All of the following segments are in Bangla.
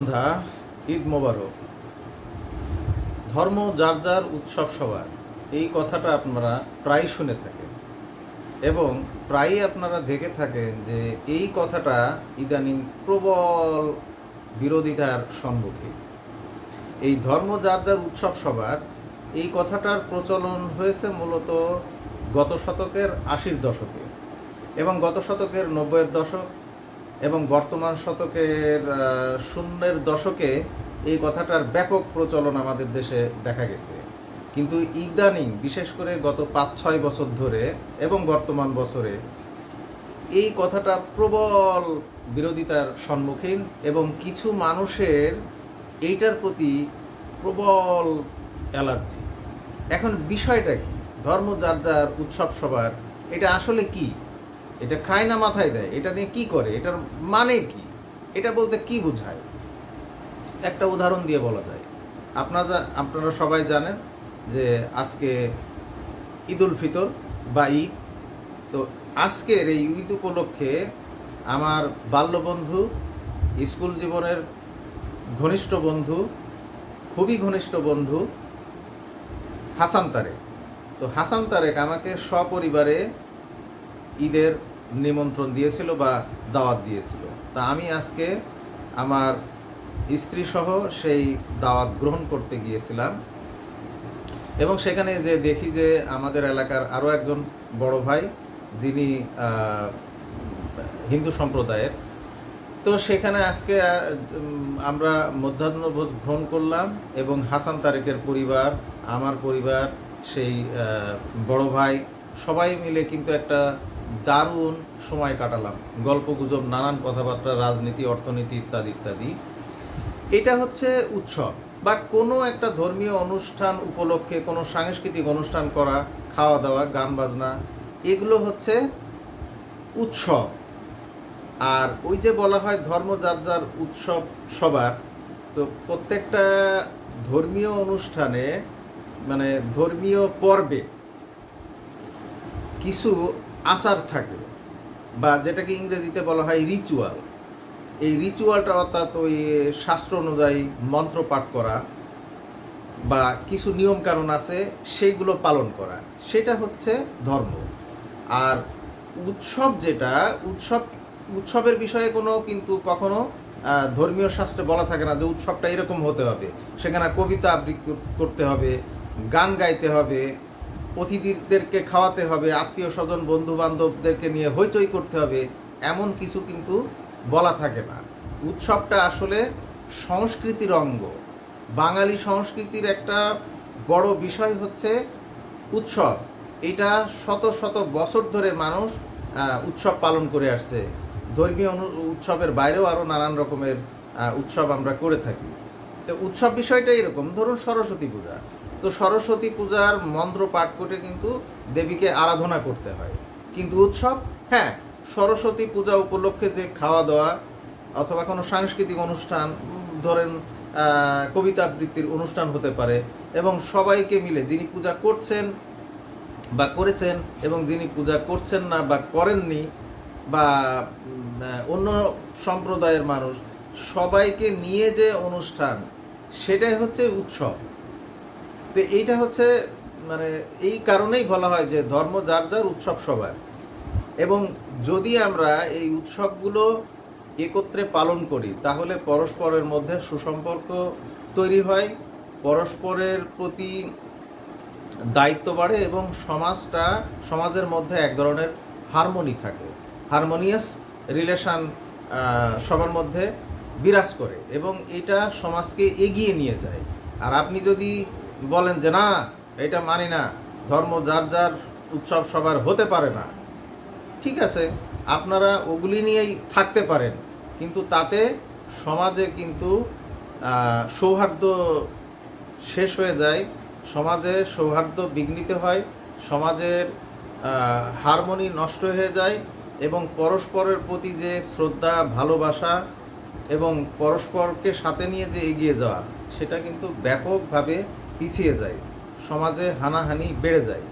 সন্ধ্যা, ঈদ মোবারক। ধর্ম যার যার, উৎসব সবার, এই কথাটা আপনারা প্রায় শুনে থাকেন এবং প্রায়ই আপনারা দেখে থাকেন যে এই কথাটা ইদানিং প্রবল বিরোধিতার সম্মুখীন। এই ধর্ম যার যার, উৎসব সবার, এই কথাটার প্রচলন হয়েছে মূলত গত শতকের ৮০-র দশকে এবং গত শতকের ৯০-এর দশক এবং বর্তমান শতকের ০০-এর দশকে এই কথাটার ব্যাপক প্রচলন আমাদের দেশে দেখা গেছে। কিন্তু ইদানিং বিশেষ করে গত ৫-৬ বছর ধরে এবং বর্তমান বছরে এই কথাটা প্রবল বিরোধিতার সম্মুখীন এবং কিছু মানুষের এইটার প্রতি প্রবল অ্যালার্জি। এখন বিষয়টা কি? ধর্ম যার যার, উৎসব সবার, এটা আসলে কি? এটা খায় না মাথায় দেয়? এটা নিয়ে কি করে? এটার মানে কি? এটা বলতে কি বোঝায়? একটা উদাহরণ দিয়ে বলা যায়। আপনারা সবাই জানেন যে আজকে ঈদুল ফিতর বা ঈদ। তো আজকের এই ঈদ উপলক্ষে আমার বাল্যবন্ধু, স্কুল জীবনের ঘনিষ্ঠ বন্ধু, খুবই ঘনিষ্ঠ বন্ধু হাসান তারেক। তো হাসান তারেক আমাকে সপরিবারে ঈদের নিমন্ত্রণ দিয়েছিল বা দাওয়াত দিয়েছিল। তা আমি আজকে আমার স্ত্রী সহ সেই দাওয়াত গ্রহণ করতে গিয়েছিলাম এবং সেখানে যে দেখি যে আমাদের এলাকার আরও একজন বড় ভাই, যিনি হিন্দু সম্প্রদায়ের। তো সেখানে আজকে আমরা মধ্যাহ্নভোজ গ্রহণ করলাম এবং হাসান তারেকের পরিবার, আমার পরিবার, সেই বড় ভাই, সবাই মিলে কিন্তু একটা দারুণ সময় কাটালাম। গল্পগুজব, নানান কথাবার্তা, রাজনীতি, অর্থনীতি ইত্যাদি ইত্যাদি। এটা হচ্ছে উৎসব বা কোনো একটা ধর্মীয় অনুষ্ঠান উপলক্ষে কোনো সাংস্কৃতিক অনুষ্ঠান করা, খাওয়া দাওয়া, গান বাজনা, এগুলো হচ্ছে উৎসব। আর ওই যে বলা হয় ধর্ম যার যার, উৎসব সবার, তো প্রত্যেকটা ধর্মীয় অনুষ্ঠানে মানে ধর্মীয় পর্বে কিছু আচার থাকে বা যেটাকে ইংরেজিতে বলা হয় রিচুয়াল। এই রিচুয়ালটা অর্থাৎ ওই শাস্ত্র অনুযায়ী মন্ত্র পাঠ করা বা কিছু নিয়মকানুন আছে সেইগুলো পালন করা, সেটা হচ্ছে ধর্ম। আর উৎসব যেটা, উৎসবের বিষয়ে কোনো কিন্তু কখনো ধর্মীয় শাস্ত্রে বলা থাকে না যে উৎসবটা এরকম হতে হবে। সেখানে কবিতা আবৃত্তি করতে হবে, গান গাইতে হবে, অতিথিদেরকে খাওয়াতে হবে, আত্মীয় স্বজন বন্ধু বান্ধবদেরকে নিয়ে হইচই করতে হবে, এমন কিছু কিন্তু বলা থাকে না। উৎসবটা আসলে সংস্কৃতির অঙ্গ। বাঙালি সংস্কৃতির একটা বড় বিষয় হচ্ছে উৎসব। এটা শত শত বছর ধরে মানুষ উৎসব পালন করে আসছে। ধর্মীয় উৎসবের বাইরেও আরও নানান রকমের উৎসব আমরা করে থাকি। তো উৎসব বিষয়টা এরকম। ধরুন সরস্বতী পূজা, তো সরস্বতী পূজার মন্ত্র পাঠ করে কিন্তু দেবীকে আরাধনা করতে হয়। কিন্তু উৎসব, হ্যাঁ, সরস্বতী পূজা উপলক্ষে যে খাওয়া দাওয়া অথবা কোনো সাংস্কৃতিক অনুষ্ঠান, ধরেন কবিতা আবৃত্তির অনুষ্ঠান হতে পারে এবং সবাইকে মিলে যিনি পূজা করছেন বা করেছেন এবং যিনি পূজা করছেন না বা করেননি বা অন্য সম্প্রদায়ের মানুষ, সবাইকে নিয়ে যে অনুষ্ঠান, সেটাই হচ্ছে উৎসব। তো এইটা হচ্ছে মানে এই কারণেই বলা হয় যে ধর্ম যার যার, উৎসব সবার। এবং যদি আমরা এই উৎসবগুলো একত্রে পালন করি তাহলে পরস্পরের মধ্যে সুসম্পর্ক তৈরি হয়, পরস্পরের প্রতি দায়িত্ব বাড়ে এবং সমাজের মধ্যে এক ধরনের হারমোনি থাকে, হারমোনিয়াস রিলেশন সবার মধ্যে বিরাজ করে এবং এটা সমাজকে এগিয়ে নিয়ে যায়। আর আপনি যদি বলেন যে না, এটা মানি না, ধর্ম যার যার, উৎসব সবার হতে পারে না, ঠিক আছে, আপনারা ওগুলি নিয়েই থাকতে পারেন, কিন্তু তাতে সমাজে কিন্তু সৌহার্দ্য শেষ হয়ে যায়, সমাজে সৌহার্দ্য বিঘ্নিত হয়, সমাজের হারমোনি নষ্ট হয়ে যায় এবং পরস্পরের প্রতি যে শ্রদ্ধা, ভালোবাসা এবং পরস্পরকে সাথে নিয়ে যে এগিয়ে যাওয়া, সেটা কিন্তু ব্যাপকভাবে পিছিয়ে যায়, সমাজে হানাহানি বেড়ে যায়।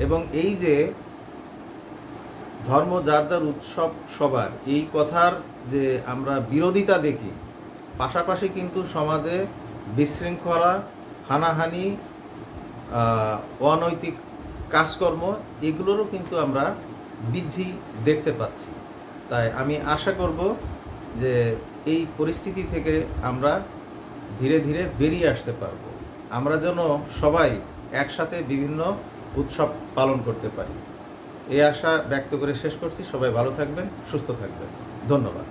এবং এই যে ধর্ম যার যার, উৎসব সবার, এই কথার যে আমরা বিরোধিতা দেখি পাশাপাশি কিন্তু সমাজে বিশৃঙ্খলা, হানাহানি, অনৈতিক কাজকর্ম এগুলোরও কিন্তু আমরা বৃদ্ধি দেখতে পাচ্ছি। তাই আমি আশা করব যে এই পরিস্থিতি থেকে আমরা ধীরে ধীরে বেরিয়ে আসতে পারব, আমরা যেন সবাই একসাথে বিভিন্ন উৎসব পালন করতে পারি। এই আশা ব্যক্ত করে শেষ করছি। সবাই ভালো থাকবেন, সুস্থ থাকবেন। ধন্যবাদ।